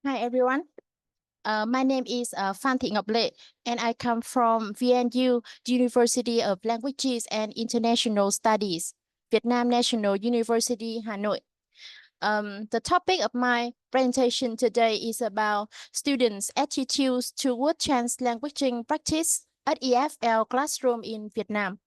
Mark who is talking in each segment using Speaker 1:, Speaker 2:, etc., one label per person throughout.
Speaker 1: Hi, everyone. My name is Phan Ngoc, and I come from VNU, University of Languages and International Studies, Vietnam National University, Hanoi. The topic of my presentation today is about students' attitudes toward translanguaging practice at EFL classroom in Vietnam.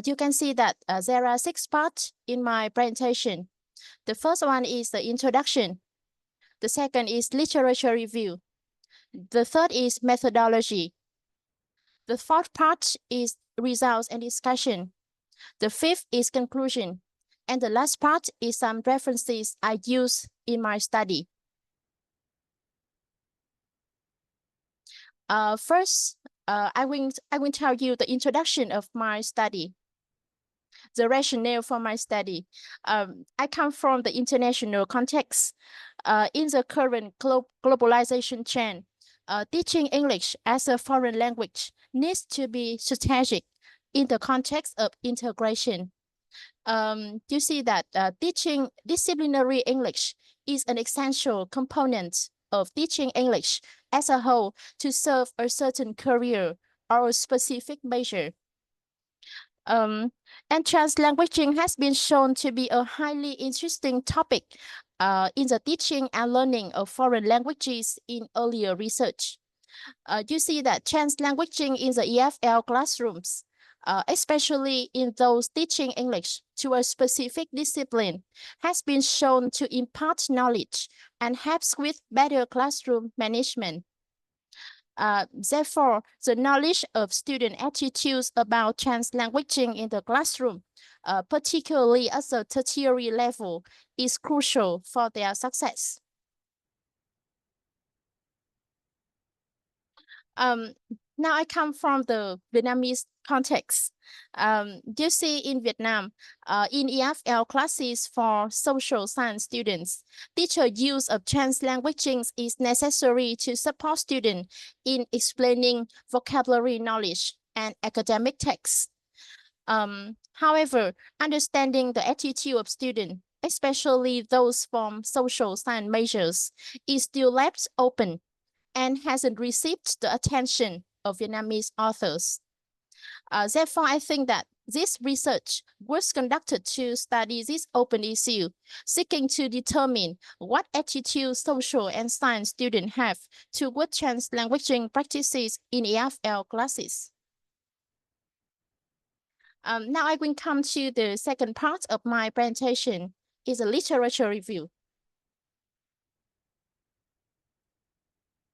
Speaker 1: You can see that there are 6 parts in my presentation. The first one is the introduction. The second is literature review. The third is methodology. The fourth part is results and discussion. The fifth is conclusion. And the last part is some references I use in my study. First, I will tell you the introduction of my study. The rationale for my study. I come from the international context. In the current globalization trend, teaching English as a foreign language needs to be strategic in the context of integration. You see that teaching disciplinary English is an essential component of teaching English as a whole to serve a certain career or a specific measure. And translanguaging has been shown to be a highly interesting topic in the teaching and learning of foreign languages in earlier research. You see that translanguaging in the EFL classrooms, especially in those teaching English to a specific discipline, has been shown to impart knowledge and helps with better classroom management. Therefore, the knowledge of student attitudes about translanguaging in the classroom, particularly at the tertiary level, is crucial for their success. Now I come from the Vietnamese context. You see in Vietnam, in EFL classes for social science students, teacher use of translanguaging is necessary to support students in explaining vocabulary knowledge and academic texts. However, understanding the attitude of students, especially those from social science majors, is still left open and hasn't received the attention of Vietnamese authors. Therefore, I think that this research was conducted to study this open issue, seeking to determine what attitude social and science students have toward translanguaging practices in EFL classes. Now I will come to the second part of my presentation, is a literature review.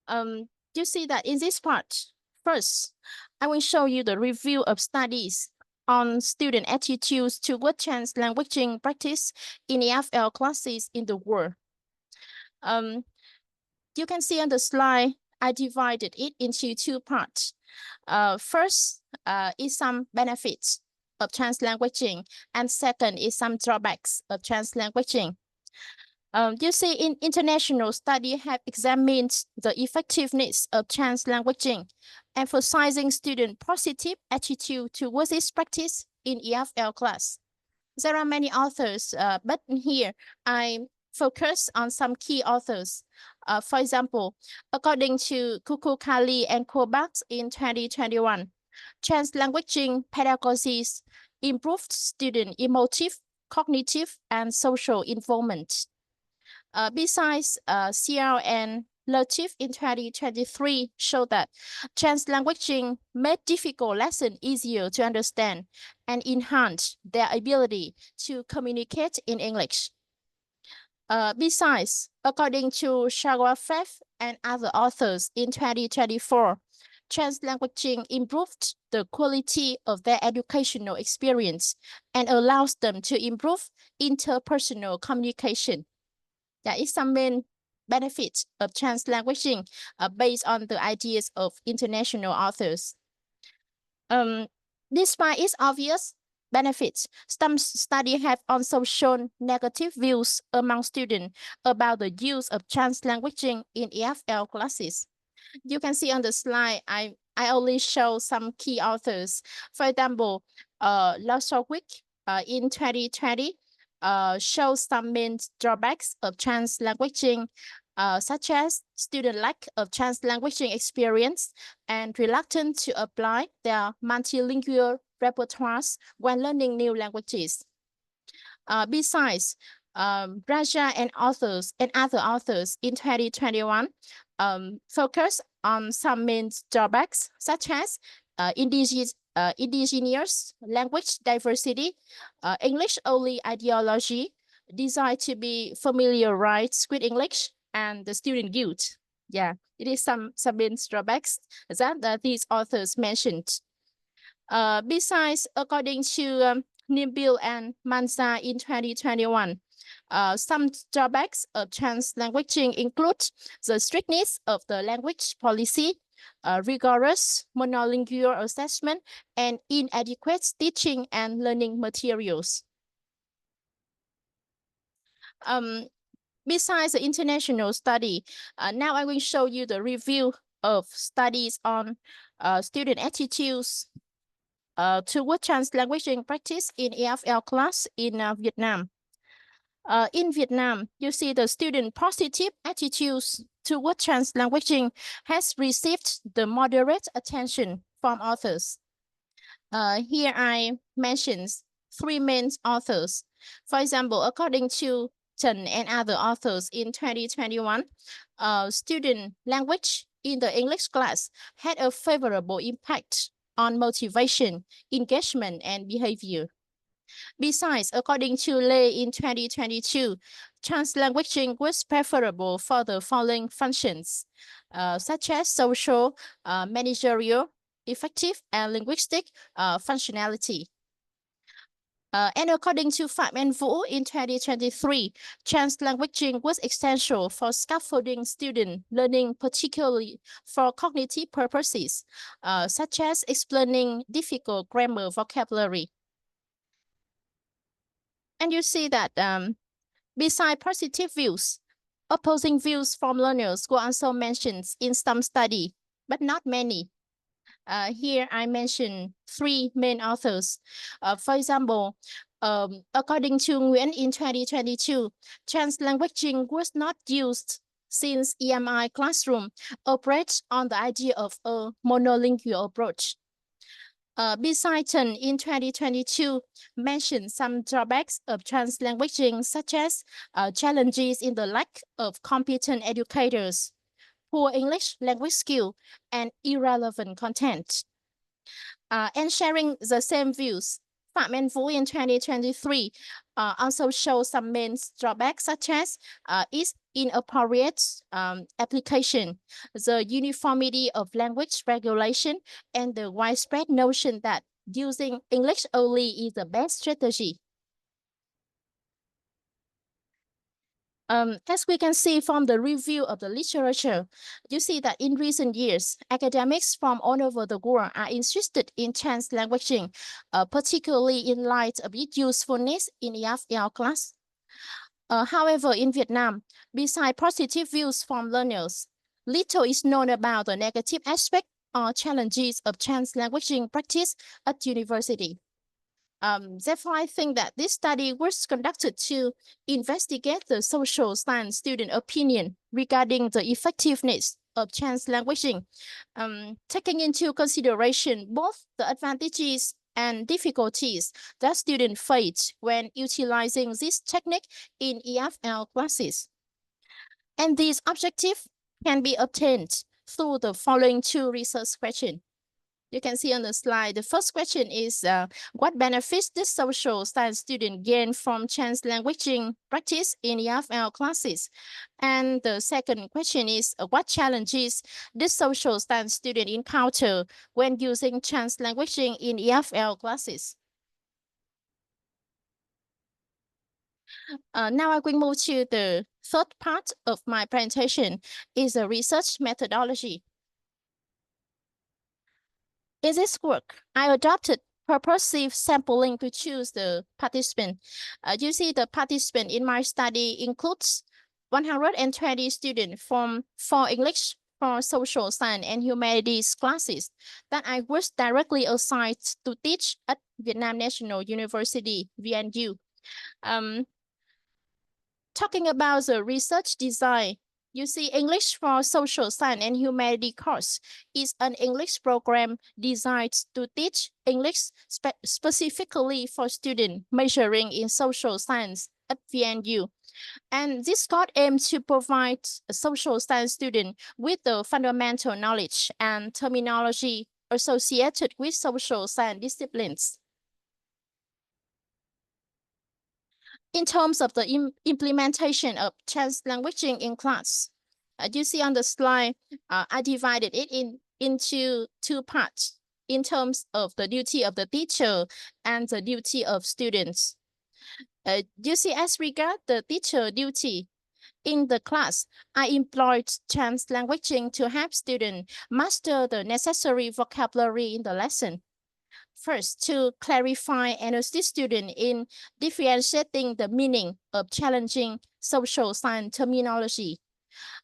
Speaker 1: You see that in this part, first, I will show you the review of studies on student attitudes toward translanguaging practice in EFL classes in the world. You can see on the slide, I divided it into 2 parts. First is some benefits of translanguaging, and second is some drawbacks of translanguaging. You see, in international study have examined the effectiveness of translanguaging, emphasizing student positive attitude towards this practice in EFL class. There are many authors, but here I focus on some key authors. For example, according to Kali and Kovacs in 2021, translanguaging pedagogies improved student emotive, cognitive, and social involvement. Besides, CL and Latif in 2023 showed that translanguaging made difficult lessons easier to understand and enhanced their ability to communicate in English. Besides, according to Shagwafev and other authors in 2024, translanguaging improved the quality of their educational experience and allows them to improve interpersonal communication. That is some main benefits of translanguaging based on the ideas of international authors. Despite its obvious benefits, some studies have also shown negative views among students about the use of translanguaging in EFL classes. You can see on the slide, I only show some key authors. For example, Losowik, in 2020 shows some main drawbacks of translanguaging, such as student lack of translanguaging experience and reluctant to apply their multilingual repertoires when learning new languages. Besides, Raja and other authors in 2021 focus on some main drawbacks, such as indigenous language diversity, English-only ideology, desire to be familiarized with English, and the student guilt. Yeah, it is some main drawbacks that these authors mentioned. Besides, according to Nimbil and Manza in 2021, some drawbacks of translanguaging include the strictness of the language policy, rigorous monolingual assessment, and inadequate teaching and learning materials. Besides the international study, now I will show you the review of studies on student attitudes toward translanguaging practice in EFL class in Vietnam. In Vietnam, you see the student positive attitudes toward translanguaging has received the moderate attention from authors. Here I mentioned three main authors. For example, according to Chen and other authors in 2021, student language in the English class had a favorable impact on motivation, engagement, and behavior. Besides, according to Lei in 2022, translanguaging was preferable for the following functions, such as social, managerial, effective, and linguistic functionality. And according to Phan and Vũ in 2023, translanguaging was essential for scaffolding student learning, particularly for cognitive purposes, such as explaining difficult grammar vocabulary. And you see that beside positive views, opposing views from learners were also mentioned in some study, but not many. Here I mention three main authors. For example, according to Nguyen in 2022, translanguaging was not used since EMI classroom operates on the idea of a monolingual approach. Besides, in 2022, mentioned some drawbacks of translanguaging, such as challenges in the lack of competent educators, poor English language skill, and irrelevant content. And sharing the same views, Phạm and Vũ in 2023 also show some main drawbacks, such as its inappropriate application, the uniformity of language regulation, and the widespread notion that using English only is the best strategy. As we can see from the review of the literature, you see that in recent years, academics from all over the world are interested in translanguaging, particularly in light of its usefulness in EFL class. However, in Vietnam, besides positive views from learners, little is known about the negative aspect or challenges of translanguaging practice at university. Therefore, I think that this study was conducted to investigate the social science student opinion regarding the effectiveness of translanguaging, taking into consideration both the advantages and difficulties that students face when utilizing this technique in EFL classes. And these objectives can be obtained through the following two research questions. You can see on the slide, the first question is, what benefits did social science student gain from translanguaging practice in EFL classes? And the second question is, what challenges did social science student encounter when using translanguaging in EFL classes? Now I will move to the third part of my presentation, is a research methodology. In this work, I adopted purposive sampling to choose the participant. You see the participant in my study includes 120 students from 4 English for social science and humanities classes that I was directly assigned to teach at Vietnam National University, VNU. Talking about the research design, you see English for Social Science and Humanity course is an English program designed to teach English specifically for students majoring in social science at VNU. And this course aims to provide a social science student with the fundamental knowledge and terminology associated with social science disciplines. In terms of the implementation of translanguaging in class, you see on the slide, I divided it into two parts in terms of the duty of the teacher and the duty of students. You see, as regard the teacher duty, in the class, I employed translanguaging to help students master the necessary vocabulary in the lesson. First, to clarify and assist students in differentiating the meaning of challenging social science terminology.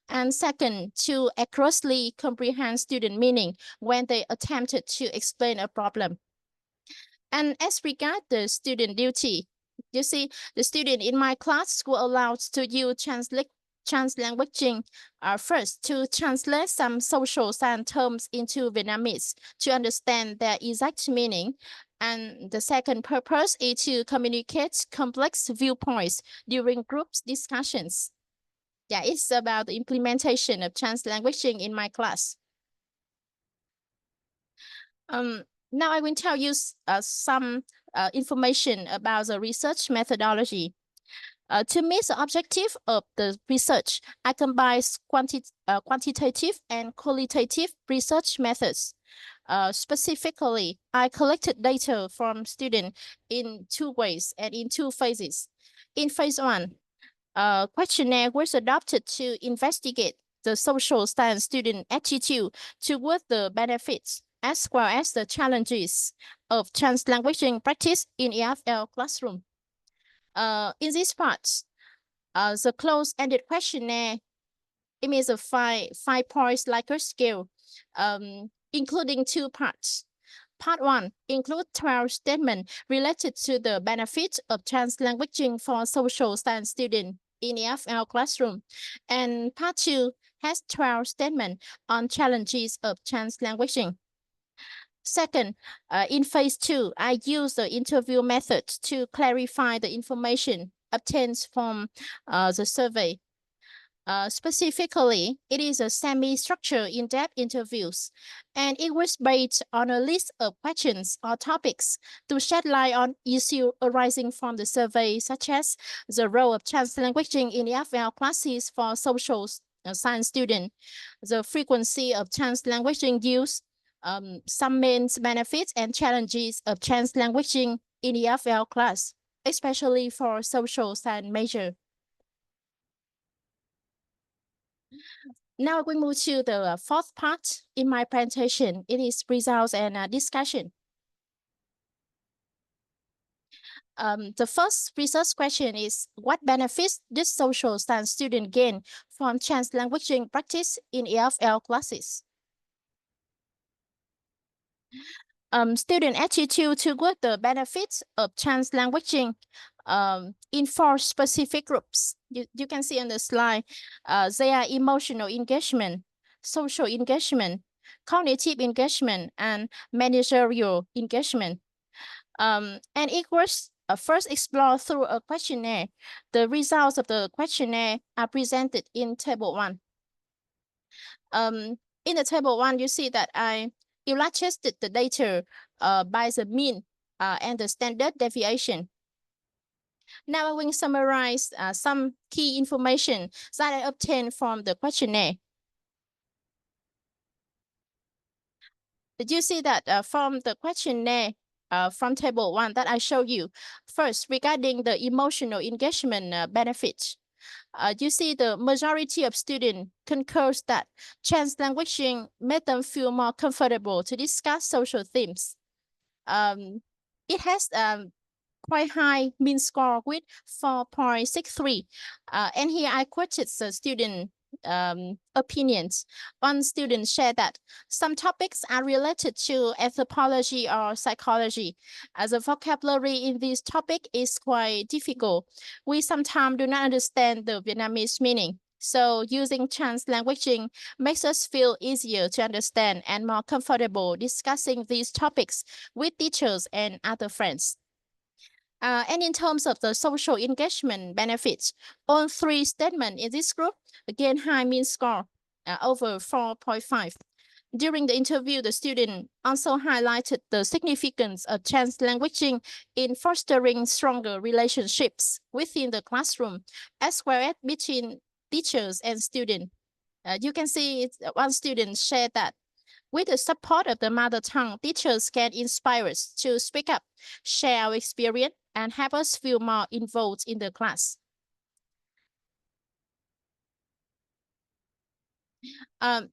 Speaker 1: And second, to accurately comprehend student meaning when they attempted to explain a problem. And as regard the student duty, you see, the student in my class were allowed to use translanguaging first to translate some social science terms into Vietnamese to understand their exact meaning. And the second purpose is to communicate complex viewpoints during group discussions. Yeah, it's about the implementation of translanguaging in my class. Now I will tell you some information about the research methodology. To meet the objective of the research, I combine quantitative and qualitative research methods. Specifically, I collected data from students in two ways and in two phases. In phase one, a questionnaire was adopted to investigate the social science student attitude toward the benefits as well as the challenges of translanguaging practice in EFL classroom. In this part, the closed-ended questionnaire, it means a five points Likert scale, including two parts. Part one includes 12 statements related to the benefits of translanguaging for social science students in EFL classroom. And part two has 12 statements on challenges of translanguaging. Second, in phase two, I use the interview method to clarify the information obtained from the survey. Specifically, it is a semi-structured in-depth interviews, and it was based on a list of questions or topics to shed light on issues arising from the survey, such as the role of translanguaging in EFL classes for social science students, the frequency of translanguaging use, some main benefits and challenges of translanguaging in EFL class, especially for social science major. Now we move to the fourth part in my presentation. It is results and discussion. The first research question is, what benefits does social science student gain from translanguaging practice in EFL classes? Student attitude toward the benefits of translanguaging in four specific groups. You can see on the slide, they are emotional engagement, social engagement, cognitive engagement, and managerial engagement. And it was first explored through a questionnaire. The results of the questionnaire are presented in table one. In the table one, you see that I illustrated the data by the mean and the standard deviation. Now I will summarize some key information that I obtained from the questionnaire. Did you see that from the questionnaire from table one that I showed you? First, regarding the emotional engagement benefits. You see the majority of students concurs that translanguaging made them feel more comfortable to discuss social themes. It has quite high mean score with 4.63. And here I quoted the student opinions. One student shared that some topics are related to anthropology or psychology. As the vocabulary in this topic is quite difficult, we sometimes do not understand the Vietnamese meaning. So using translanguaging makes us feel easier to understand and more comfortable discussing these topics with teachers and other friends. And in terms of the social engagement benefits, all three statements in this group again high mean score over 4.5. During the interview, the student also highlighted the significance of translanguaging in fostering stronger relationships within the classroom, as well as between teachers and students. You can see one student shared that with the support of the mother tongue, teachers can inspire us to speak up, share our experience, and help us feel more involved in the class.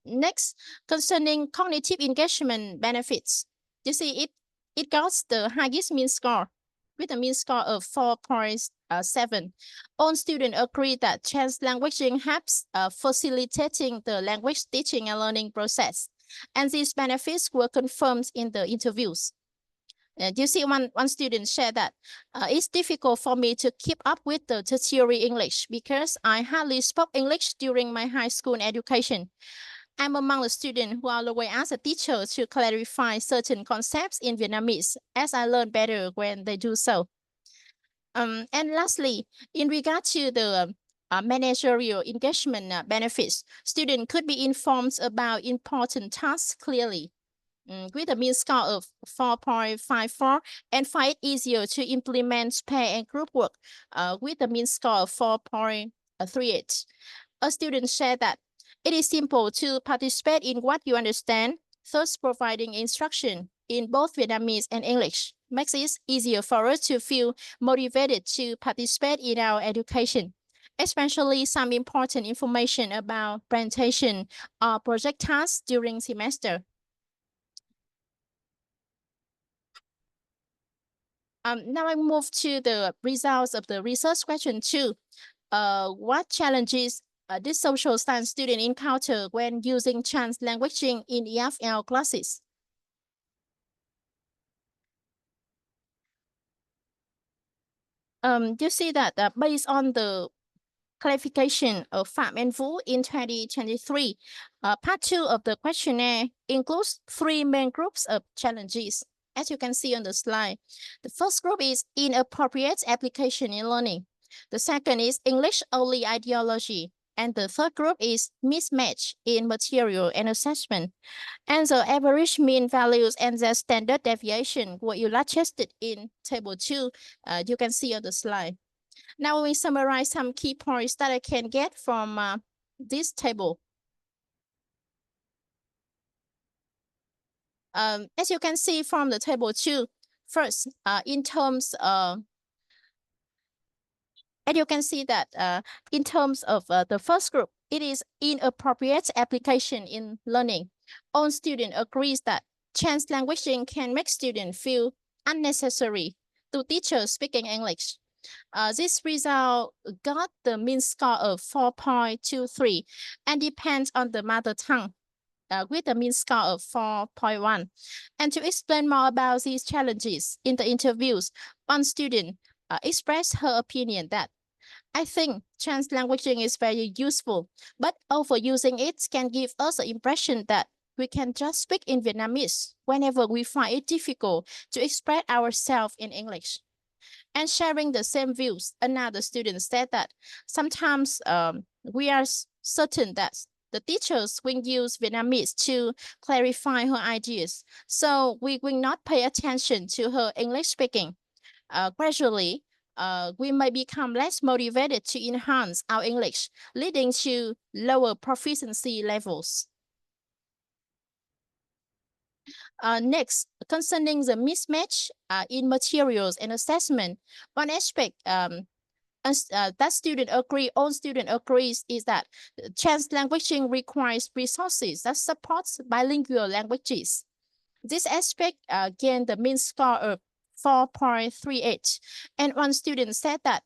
Speaker 1: Next, concerning cognitive engagement benefits, you see it got the highest mean score with a mean score of 4.7. All students agree that translanguaging helps facilitating the language teaching and learning process, and these benefits were confirmed in the interviews. You see, one student shared that it's difficult for me to keep up with the tertiary English because I hardly spoke English during my high school education. I'm among the students who always ask a teacher to clarify certain concepts in Vietnamese, as I learn better when they do so. And lastly, in regard to the managerial engagement benefits, students could be informed about important tasks clearly. With a mean score of 4.54 and find it easier to implement pair and group work with a mean score of 4.38. A student shared that it is simple to participate in what you understand, thus providing instruction in both Vietnamese and English makes it easier for us to feel motivated to participate in our education, especially some important information about presentation or project tasks during semester. Now I move to the results of the research question 2. What challenges did social science student encounter when using translanguaging in EFL classes? You see that based on the clarification of Phan and Vu in 2023, part 2 of the questionnaire includes 3 main groups of challenges. As you can see on the slide, the first group is inappropriate application in learning. The second is English-only ideology. And the third group is mismatch in material and assessment. And the average mean values and the standard deviation were illustrated in table 2, you can see on the slide. Now we summarize some key points that I can get from this table. As you can see from the table 2, first, in terms of and you can see that in terms of the first group, it is inappropriate application in learning. All student agrees that translanguaging can make students feel unnecessary to teachers speaking English. This result got the mean score of 4.23 and depends on the mother tongue. With a mean score of 4.1. And to explain more about these challenges in the interviews, one student expressed her opinion that I think translanguaging is very useful, but overusing it can give us the impression that we can just speak in Vietnamese whenever we find it difficult to express ourselves in English. And sharing the same views, another student said that sometimes we are certain that the teachers will use Vietnamese to clarify her ideas, so we will not pay attention to her English speaking. Gradually, we may become less motivated to enhance our English, leading to lower proficiency levels. Next, concerning the mismatch in materials and assessment, one aspect that student agree, all student agrees is that translanguaging requires resources that supports bilingual languages. This aspect gained the mean score of 4.38, and one student said that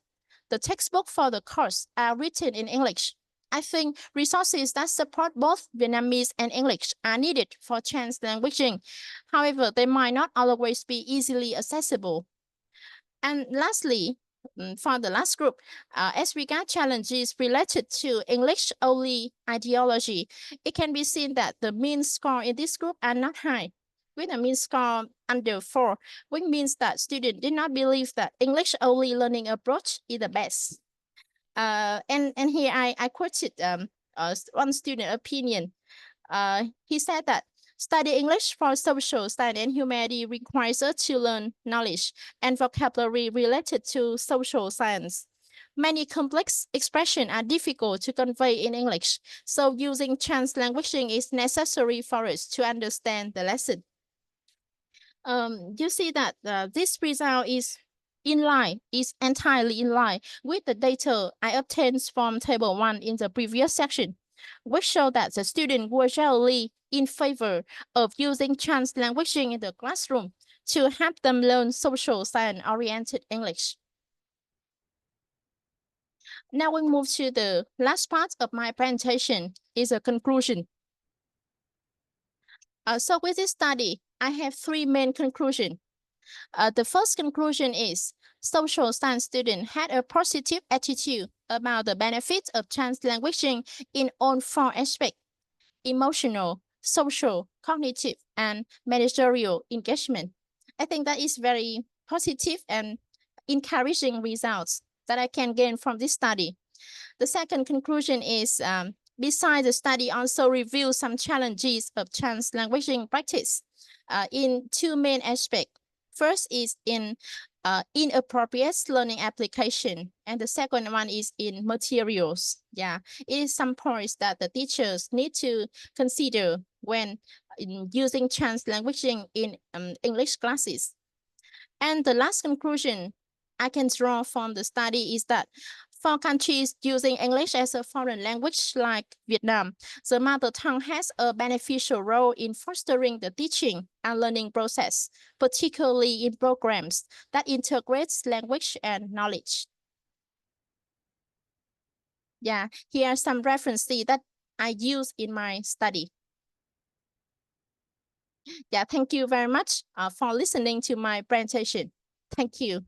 Speaker 1: the textbook for the course are written in English. I think resources that support both Vietnamese and English are needed for translanguaging. However, they might not always be easily accessible. And lastly, for the last group, as regard challenges related to English-only ideology, it can be seen that the mean score in this group are not high, with a mean score under 4, which means that students did not believe that English-only learning approach is the best. And here I quoted one student opinion. He said that study English for social study and humanity requires us to learn knowledge and vocabulary related to social science. Many complex expressions are difficult to convey in English, so using translanguaging is necessary for us to understand the lesson. You see that this result is entirely in line with the data I obtained from table 1 in the previous section, which show that the students were generally in favor of using translanguaging in the classroom to help them learn social science-oriented English. Now we move to the last part of my presentation, is a conclusion. So with this study, I have 3 main conclusions. The first conclusion is social science students had a positive attitude about the benefits of translanguaging in all 4 aspects: emotional, social, cognitive, and managerial engagement. I think that is very positive and encouraging results that I can gain from this study. The second conclusion is besides the study also reveals some challenges of translanguaging practice in 2 main aspects. First is in inappropriate learning application, and the second one is in materials. Yeah, it is some points that the teachers need to consider when using translanguaging in English classes. And the last conclusion I can draw from the study is that for countries using English as a foreign language like Vietnam, the mother tongue has a beneficial role in fostering the teaching and learning process, particularly in programs that integrates language and knowledge. Yeah, here are some references that I use in my study. Yeah, thank you very much for listening to my presentation. Thank you.